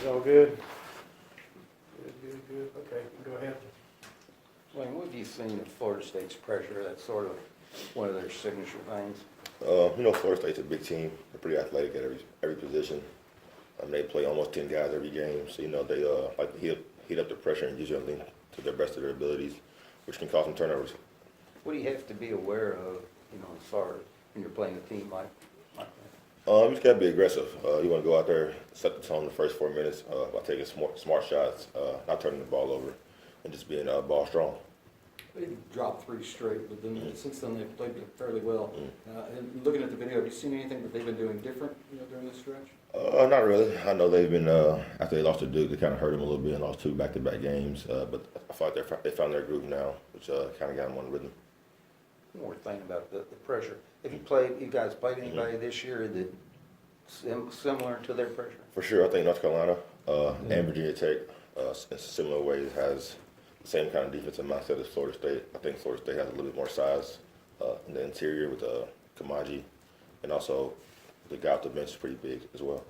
guys all good? Good. Okay, go ahead. Dwayne, what have you seen of Florida State's pressure? That's sort of one of their signature things. Florida State's a big team. They're pretty athletic at every position. They play almost 10 guys every game, so they like to heat up the pressure and use everything to the best of their abilities, which can cause some turnovers. What do you have to be aware of, as far as when you're playing a team like that? You just gotta be aggressive. You want to go out there, set the tone the first 4 minutes by taking smart shots, not turning the ball over, and just being ball strong. They dropped 3 straight, but then since then they've played fairly well. And looking at the video, have you seen anything that they've been doing different, during this stretch? Not really. I know they've been after they lost to Duke, they kind of hurt them a little bit and lost 2 back-to-back games. But I feel like they found their groove now, which kind of got them on the rhythm. One more thing about the pressure. Have you guys played anybody this year that similar to their pressure? For sure, I think North Carolina and Virginia Tech, in similar ways, has the same kind of defensive mindset as Florida State. I think Florida State has a little bit more size in the interior with Kamaji, and also the guy off the bench is pretty big as well.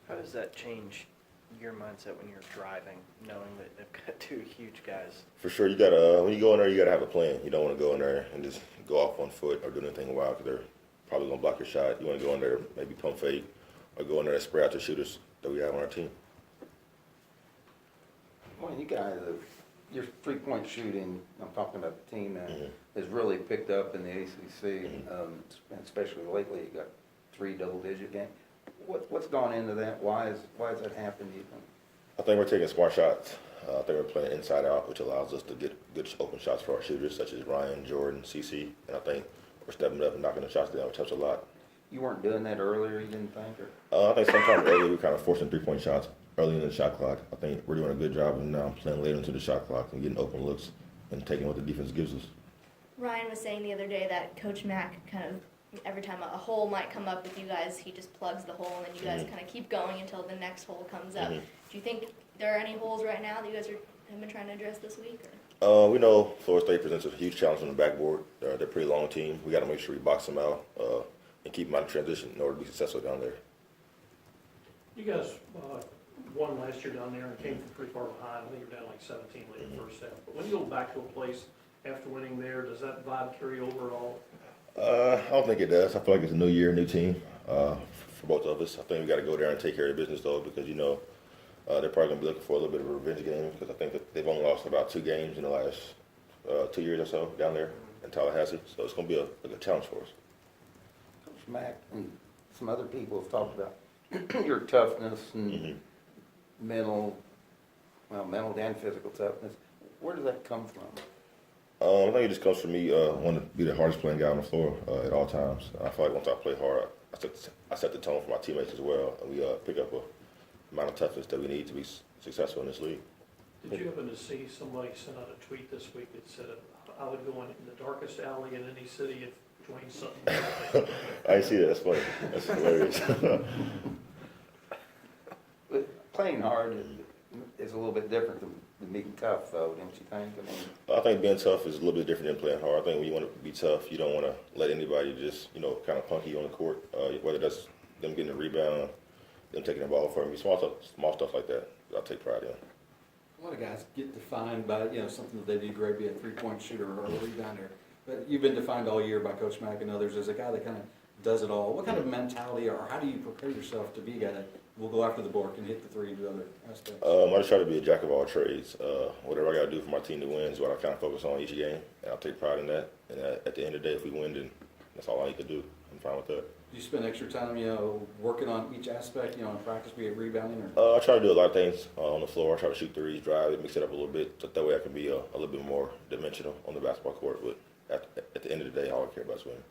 How does that change your mindset when you're driving, knowing that they've got 2 huge guys? For sure, you gotta when you go in there, you gotta have a plan. You don't want to go in there and just go off on foot or do anything wild because they're probably gonna block your shot. You want to go in there, maybe pump fake, or go in there and spray out the shooters that we have on our team. Well, you guys, your three-point shooting, I'm talking about the team that has really picked up in the ACC, and especially lately. You got 3 double-digit games. What's gone into that? Why has that happened, do you think? I think we're taking smart shots. I think we're playing inside out, which allows us to get good open shots for our shooters, such as Ryan, Jordan, CC. And I think we're stepping up and knocking the shots down, which helps a lot. You weren't doing that earlier, you didn't think? Or? I think sometimes earlier we kind of forcing 3-point shots early in the shot clock. I think we're doing a good job of now playing later into the shot clock and getting open looks and taking what the defense gives us. Ryan was saying the other day that Coach Mack kind of, every time a hole might come up with you guys, he just plugs the hole and then you guys kind of keep going until the next hole comes up. Do you think there are any holes right now that you guys have been trying to address this week? Or? We know Florida State presents a huge challenge on the backboard. They're a pretty long team. We got to make sure we box them out and keep them out of transition in order to be successful down there. You guys won last year down there and came from pretty far behind. I think you're down like 17 late in the first half. But when you go back to a place after winning there, does that vibe carry over at all? I don't think it does. I feel like it's a new year, new team for both of us. I think we got to go there and take care of business, though, because, they're probably going to be looking for a little bit of a revenge game because I think that they've only lost about 2 games in the last 2 years or so down there in Tallahassee. So it's going to be a good challenge for us. Coach Mack and some other people have talked about your toughness and mental and physical toughness. Where does that come from? I think it just comes from me wanting to be the hardest playing guy on the floor at all times. I feel like once I play hard, I set the tone for my teammates as well, and we pick up a amount of toughness that we need to be successful in this league. Did you happen to see somebody send out a tweet this week that said, I would go in the darkest alley in any city if Dwayne Sutton. I see that. That's funny. That's hilarious. But playing hard is a little bit different than being tough, though, don't you think? I think being tough is a little bit different than playing hard. I think when you want to be tough, you don't want to let anybody just, kind of punk you on the court, whether that's them getting a rebound, them taking the ball from you, small stuff like that I take pride in. A lot of guys get defined by, something that they do great, be a 3-point shooter or a rebounder. But you've been defined all year by Coach Mack and others as a guy that kind of does it all. What kind of mentality or how do you prepare yourself to be a guy that will go after the board, can hit the 3 and do other aspects? I just try to be a jack of all trades. Whatever I got to do for my team to win is what I kind of focus on each game, and I'll take pride in that. And at the end of the day, if we win, then that's all I need to do. I'm fine with that. Do you spend extra time, working on each aspect, in practice, be it rebounding or? I try to do a lot of things on the floor. I try to shoot threes, drive it, mix it up a little bit, so that way I can be a little bit more dimensional on the basketball court. But at the end of the day, all I care about is winning.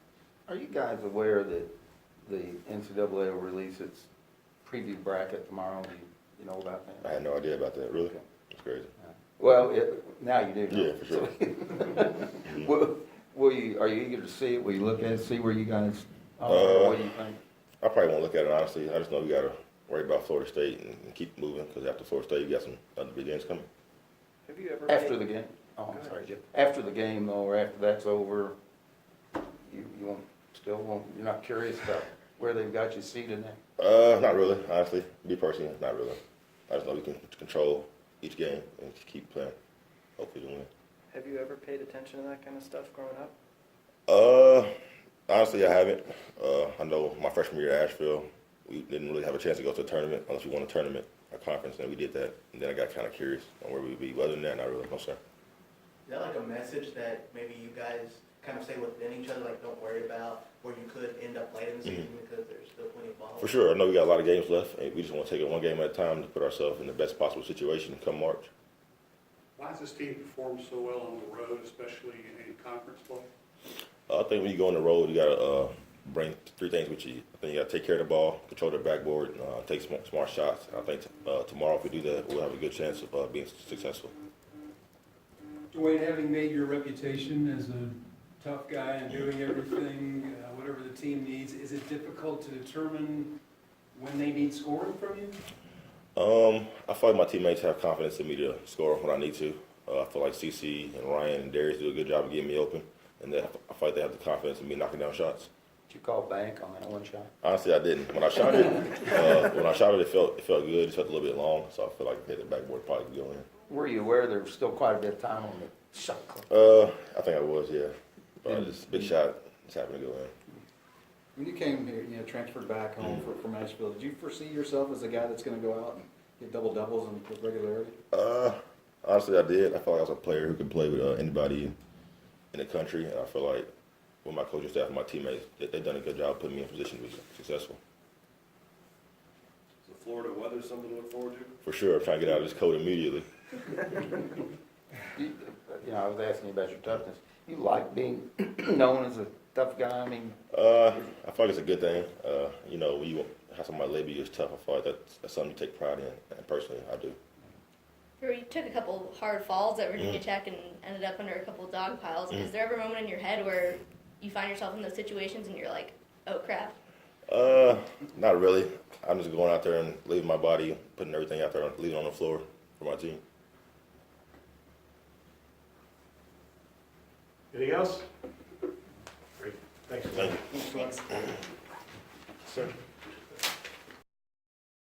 Are you guys aware that the NCAA will release its preview bracket tomorrow? Do you know about that? I had no idea about that. Really? It's crazy. Well, now you do know. Yeah, for sure. Are you eager to see it? Will you look at it, see where you guys are? What do you think? I probably won't look at it, honestly. I just know we got to worry about Florida State and keep moving because after Florida State, you got some other big games coming. Have you ever After the game? Oh, I'm sorry, Jim. After the game, though, or after that's over, you're not curious about where they've got you seated now? Not really, honestly. Me personally, not really. I just know we can control each game and keep playing. Hopefully we win. Have you ever paid attention to that kind of stuff growing up? Honestly, I haven't. I know my freshman year at Asheville, we didn't really have a chance to go to a tournament unless we won a tournament, a conference, and we did that. And then I got kind of curious on where we would be. But other than that, not really. No, sir. Is that like a message that maybe you guys kind of say within each other, like don't worry about where you could end up late in the season because there's still plenty of ball? For sure. I know we got a lot of games left, and we just want to take it one game at a time to put ourselves in the best possible situation come March. Why does this team perform so well on the road, especially in conference play? I think when you go on the road, you got to bring three things with you. I think you got to take care of the ball, control the backboard, take smart shots. And I think tomorrow, if we do that, we'll have a good chance of being successful. Dwayne, having made your reputation as a tough guy and doing everything, whatever the team needs, is it difficult to determine when they need scoring from you? I feel like my teammates have confidence in me to score when I need to. I feel like CC and Ryan and Darius do a good job of getting me open, and I feel like they have the confidence in me knocking down shots. Did you call bank on that one shot? Honestly, I didn't. When I shot it, it felt good. It felt a little bit long, so I feel like hit the backboard probably could go in. Were you aware there was still quite a bit of time on the shot clock? I think I was, yeah. Just a big shot, just happened to go in. When you came here, transferred back home from Asheville, did you foresee yourself as a guy that's going to go out and get double-doubles with regularity? Honestly, I did. I felt like I was a player who could play with anybody in the country, and I feel like with my coaching staff and my teammates, they've done a good job putting me in position to be successful. So Florida weather something to look forward to? For sure, I'm trying to get out of this code immediately. I was asking you about your toughness. You like being known as a tough guy? I mean, I feel like it's a good thing. When you have somebody label you as tough, I feel like that's something you take pride in, and personally, I do. You took a couple hard falls at Virginia Tech and ended up under a couple dog piles. Is there ever a moment in your head where you find yourself in those situations and you're like, oh crap? Not really. I'm just going out there and leaving my body, putting everything out there, leaving on the floor for my team. Anything else? Great, thanks. Thank you. Thanks. Sir?